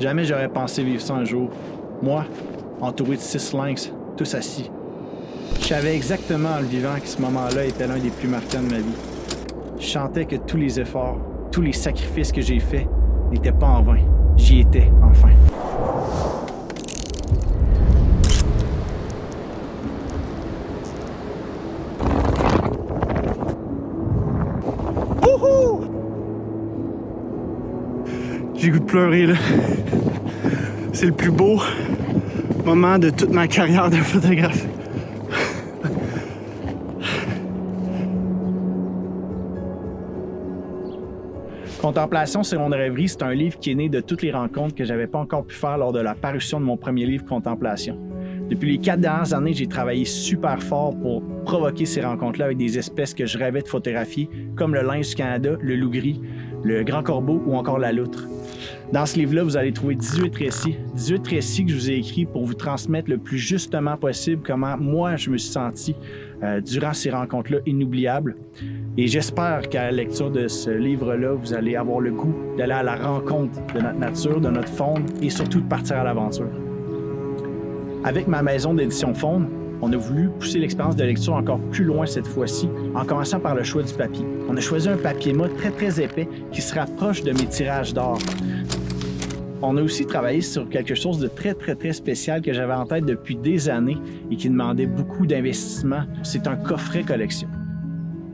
Jamais j'aurais pensé vivre ça un jour. Moi, entouré de 6 lynx, tous assis. Je savais exactement en le vivant que ce moment-là était l'un des plus marquants de ma vie. Je sentais que tous les efforts, tous les sacrifices que j'ai faits n'étaient pas en vain. J'y étais, enfin. Wouhou! J'ai le goût de pleurer, là. C'est le plus beau moment de toute ma carrière de photographe. Contemplation Seconde Rêverie, c'est un livre qui est né de toutes les rencontres que j'avais pas encore pu faire lors de la parution de mon premier livre Contemplation. Depuis les 4 dernières années, j'ai travaillé super fort pour provoquer ces rencontres-là avec des espèces que je rêvais de photographier, comme le lynx du Canada, le loup gris, le grand corbeau ou encore la loutre. Dans ce livre-là, vous allez trouver 18 récits que je vous ai écrits pour vous transmettre le plus justement possible comment moi je me suis senti durant ces rencontres-là inoubliables. Et j'espère qu'à la lecture de ce livre-là, vous allez avoir le goût d'aller à la rencontre de notre nature, de notre faune et surtout de partir à l'aventure. Avec ma maison d'édition Faune, on a voulu pousser l'expérience de lecture encore plus loin cette fois-ci, en commençant par le choix du papier. On a choisi un papier mat très épais qui se rapproche de mes tirages d'or. On a aussi travaillé sur quelque chose de très spécial que j'avais en tête depuis des années et qui demandait beaucoup d'investissement. C'est un coffret collection.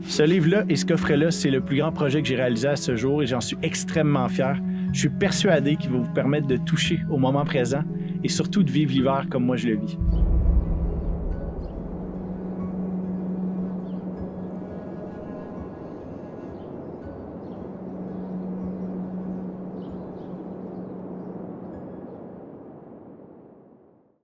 Ce livre-là et ce coffret-là, c'est le plus grand projet que j'ai réalisé à ce jour et j'en suis extrêmement fier. Je suis persuadé qu'il va vous permettre de toucher au moment présent et surtout de vivre l'hiver comme moi je le vis.